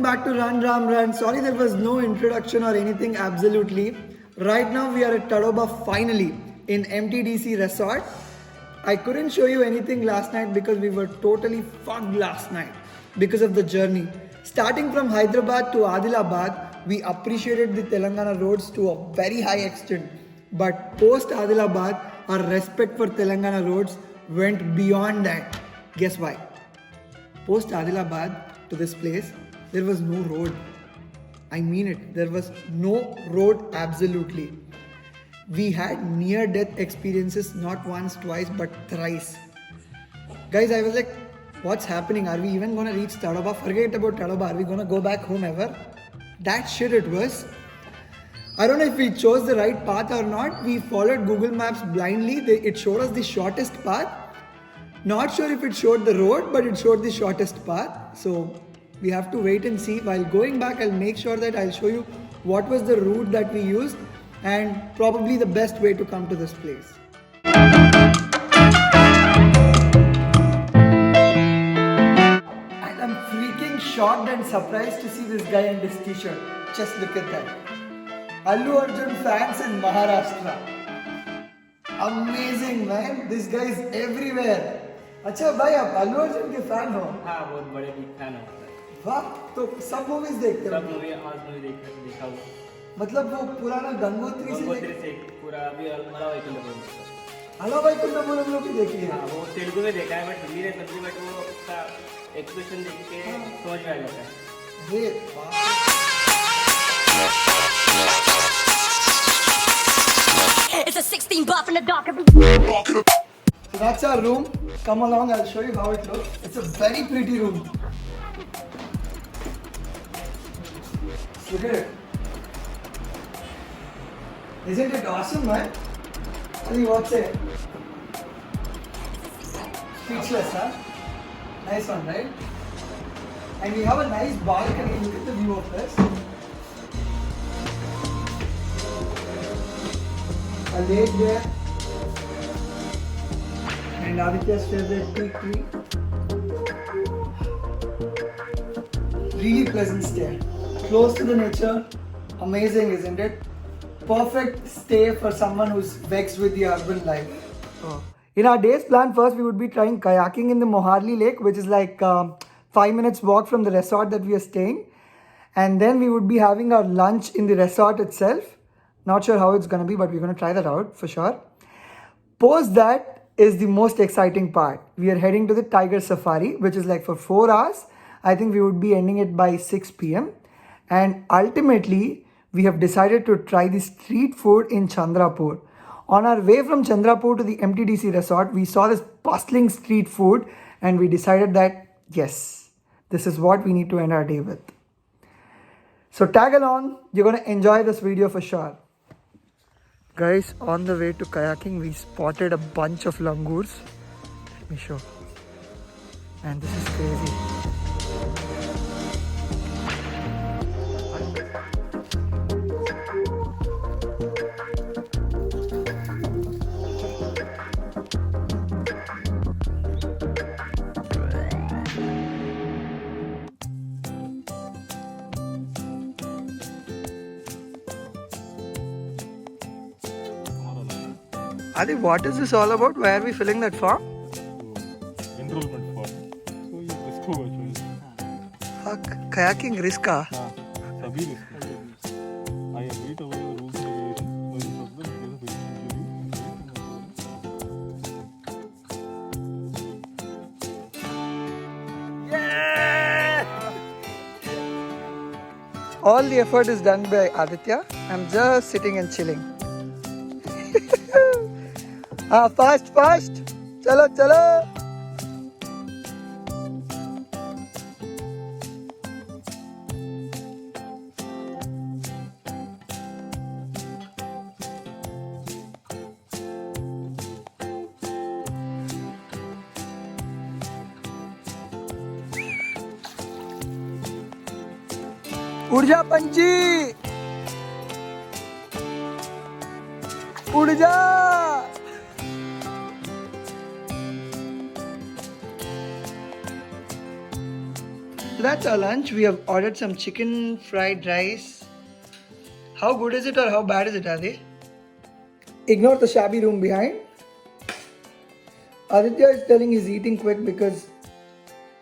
back to Run Ram Run. Sorry there was no introduction or anything absolutely. Right now we are at Tadoba finally in MTDC Resort. I couldn't show you anything last night because we were totally fucked last night because of the journey. Starting from Hyderabad to Adilabad, we appreciated the Telangana roads to a very high extent. But post Adilabad, our respect for Telangana roads went beyond that. Guess why? Post Adilabad to this place, there was no road. I mean it, there was no road absolutely. We had near death experiences not once, twice, but thrice. Guys, I was like, what's happening? Are we even gonna reach Tadoba? Forget about Tadoba. Are we gonna go back home ever? That shit it was. I don't know if we chose the right path or not. We followed Google Maps blindly. It showed us the shortest path. Not sure if it showed the road, but it showed the shortest path. So we have to wait and see. While going back, I'll make sure that I'll show you what was the route that we used and probably the best way to come to this place. And I'm freaking shocked and surprised to see this guy in this t-shirt. Just look at that. Allu Arjun fans in Maharashtra. Amazing man. This guy is everywhere. अच्छा भाई आप अल्लू अर्जुन के fan हो? हाँ बहुत बड़े big fan हो। वाह, तो सब मूवीज देखते हो? सब मूवी आज मूवी देखा हुआ। मतलब वो पुराना गंगोत्री से पूरा अभी मला वैकुंठपुरम। हला वैकुंठपुरम लोग भी देखी है। हाँ वो तेलुगु में देखा है बट हिंदी में समझी बट वो उसका एक्सप्रेशन देख के समझ में आ जाता है। ये It's a 16 buff in the dark. So that's our room. Come along, I'll show you how it looks. It's a very pretty room. Look at it. Isn't it awesome, man? Ali, what's it? Speechless, huh? Nice one, right? And we have a nice balcony. Look at the view of this. A lake there. And Aditya's favorite tea tree. Really pleasant stay. Close to the nature. Amazing, isn't it? Perfect stay for someone who's vexed with the urban life. In our day's plan, first we would be trying kayaking in the Moharli Lake, which is like 5 minutes walk from the resort that we are staying. And then we would be having our lunch in the resort itself. Not sure how it's going to be, but we're going to try that out for sure. Post that is the most exciting part. We are heading to the Tiger Safari, which is like for 4 hours. I think we would be ending it by 6 p.m. And ultimately, we have decided to try the street food in Chandrapur. On our way from Chandrapur to the MTDC resort, we saw this bustling street food and we decided that, yes, this is what we need to end our day with. So tag along, you're going to enjoy this video for sure. Guys, on the way to kayaking, we spotted a bunch of langurs. Let me show. And this is crazy. Adi, what is this all about? Why are we filling that form? Enrollment form. So ये risk होगा actually. Fuck, kayaking risk ah. हाँ, सभी risk है. I agree to the rules and regulations. But it's not the All the effort is done by Aditya. I'm just sitting and chilling. Fast. Chalo. उड़ जा पंची, उड़ जा। that's our lunch. We have ordered some chicken fried rice. How good is it or how bad is it, Adi? Ignore the shabby room behind. Aditya is telling he's eating quick because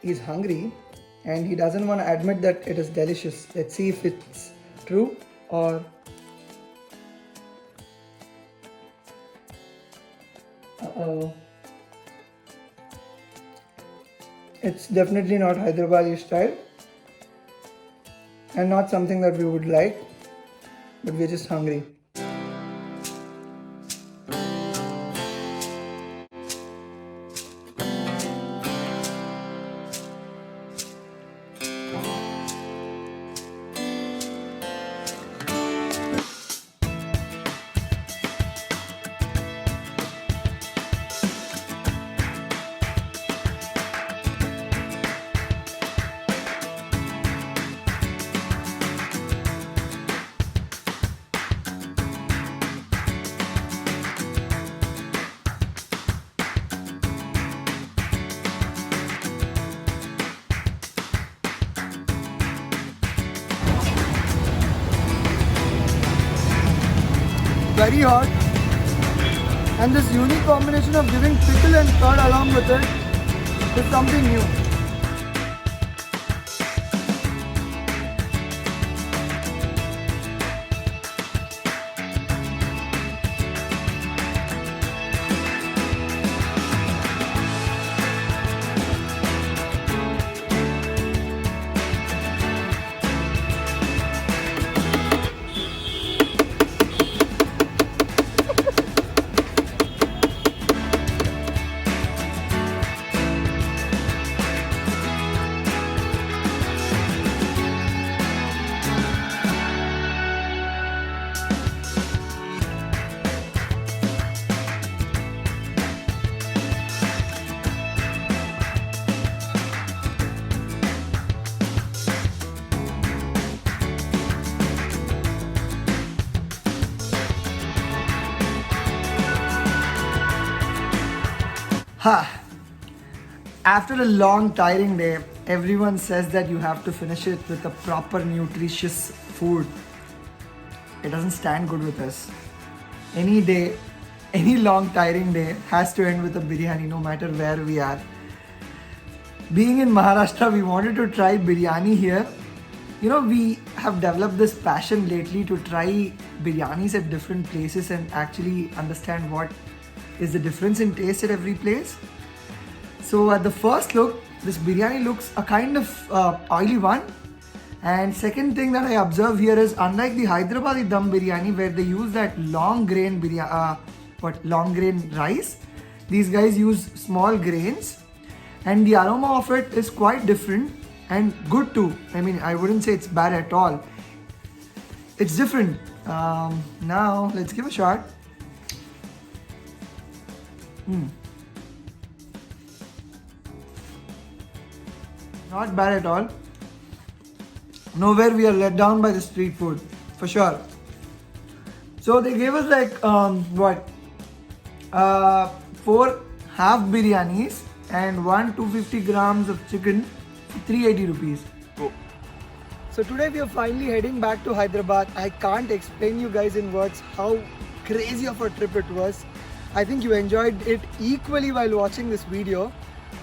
he's hungry and he doesn't want to admit that it is delicious. Let's see if it's true or... Uh-oh. It's definitely not Hyderabadi style and not something that we would like, but we're just hungry. Very hot, and this unique combination of giving pickle and curd along with it is something new. Ha! After a long tiring day, everyone says that you have to finish it with a proper nutritious food. It doesn't stand good with us. Any day, any long tiring day has to end with a biryani no matter where we are. Being in Maharashtra, we wanted to try biryani here. You know, we have developed this passion lately to try biryanis at different places and actually understand what is the difference in taste at every place. So at the first look, this biryani looks a kind of oily one. And second thing that I observe here is, unlike the Hyderabadi dum biryani where they use that long grain rice, these guys use small grains, and the aroma of it is quite different and good too. I mean, I wouldn't say it's bad at all. It's different. Now let's give a shot. Not bad at all. Nowhere we are let down by the street food, for sure. So they gave us like 4 half biryanis and 250 grams of chicken for 380 rupees. So today we are finally heading back to Hyderabad. I can't explain you guys in words how crazy of a trip it was. I think you enjoyed it equally while watching this video.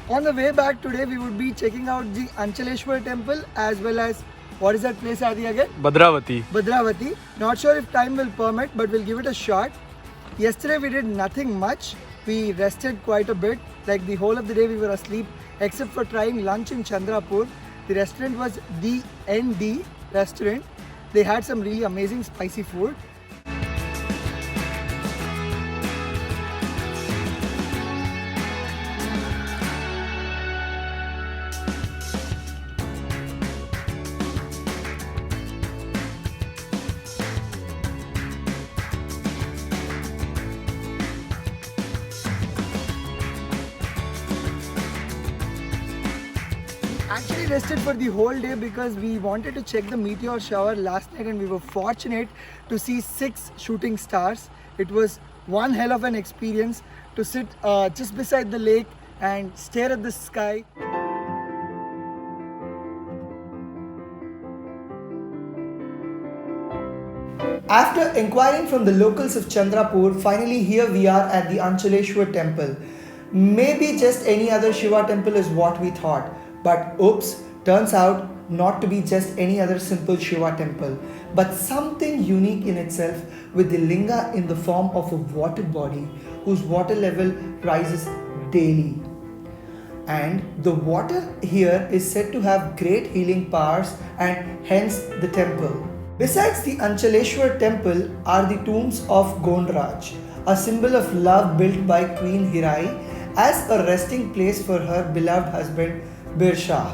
On the way back today, we would be checking out the Anchaleshwar temple as well as, what is that place Adi again? Bhadravati. Bhadravati. Not sure if time will permit, but we'll give it a shot. Yesterday we did nothing much. We rested quite a bit. Like the whole of the day we were asleep except for trying lunch in Chandrapur. The restaurant was the ND restaurant. They had some really amazing spicy food. Actually rested for the whole day because we wanted to check the meteor shower last night and we were fortunate to see 6 shooting stars. It was one hell of an experience to sit just beside the lake and stare at the sky. After inquiring from the locals of Chandrapur, finally here we are at the Anchaleshwar temple. Maybe just any other Shiva temple is what we thought, but oops, turns out not to be just any other simple Shiva temple, but something unique in itself, with the linga in the form of a water body whose water level rises daily. And the water here is said to have great healing powers, and hence the temple. Besides the Anchaleshwar temple are the tombs of Gondraj, a symbol of love built by Queen Hirai as a resting place for her beloved husband Bir Shah,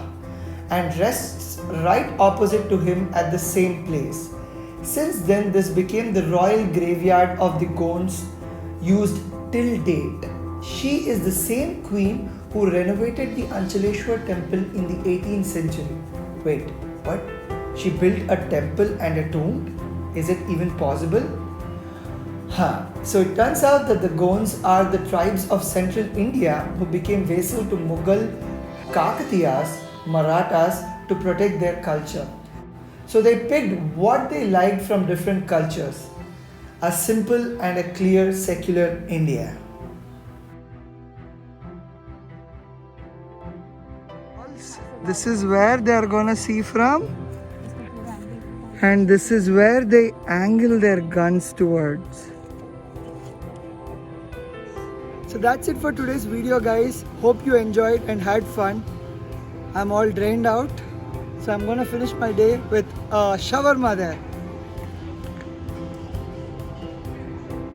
and rests right opposite to him at the same place. Since then, this became the royal graveyard of the Gonds used till date. She is the same queen who renovated the Anchaleshwar temple in the 18th century. Wait, what? She built a temple and a tomb? Is it even possible? So it turns out that the Gonds are the tribes of central India who became vassal to Mughal Kakatiyas, Marathas, to protect their culture. So they picked what they liked from different cultures. A simple and a clear secular India. This is where they are gonna see from, and this is where they angle their guns towards. So that's it for today's video, guys. Hope you enjoyed and had fun. I'm all drained out, so I'm gonna finish my day with a shawarma there.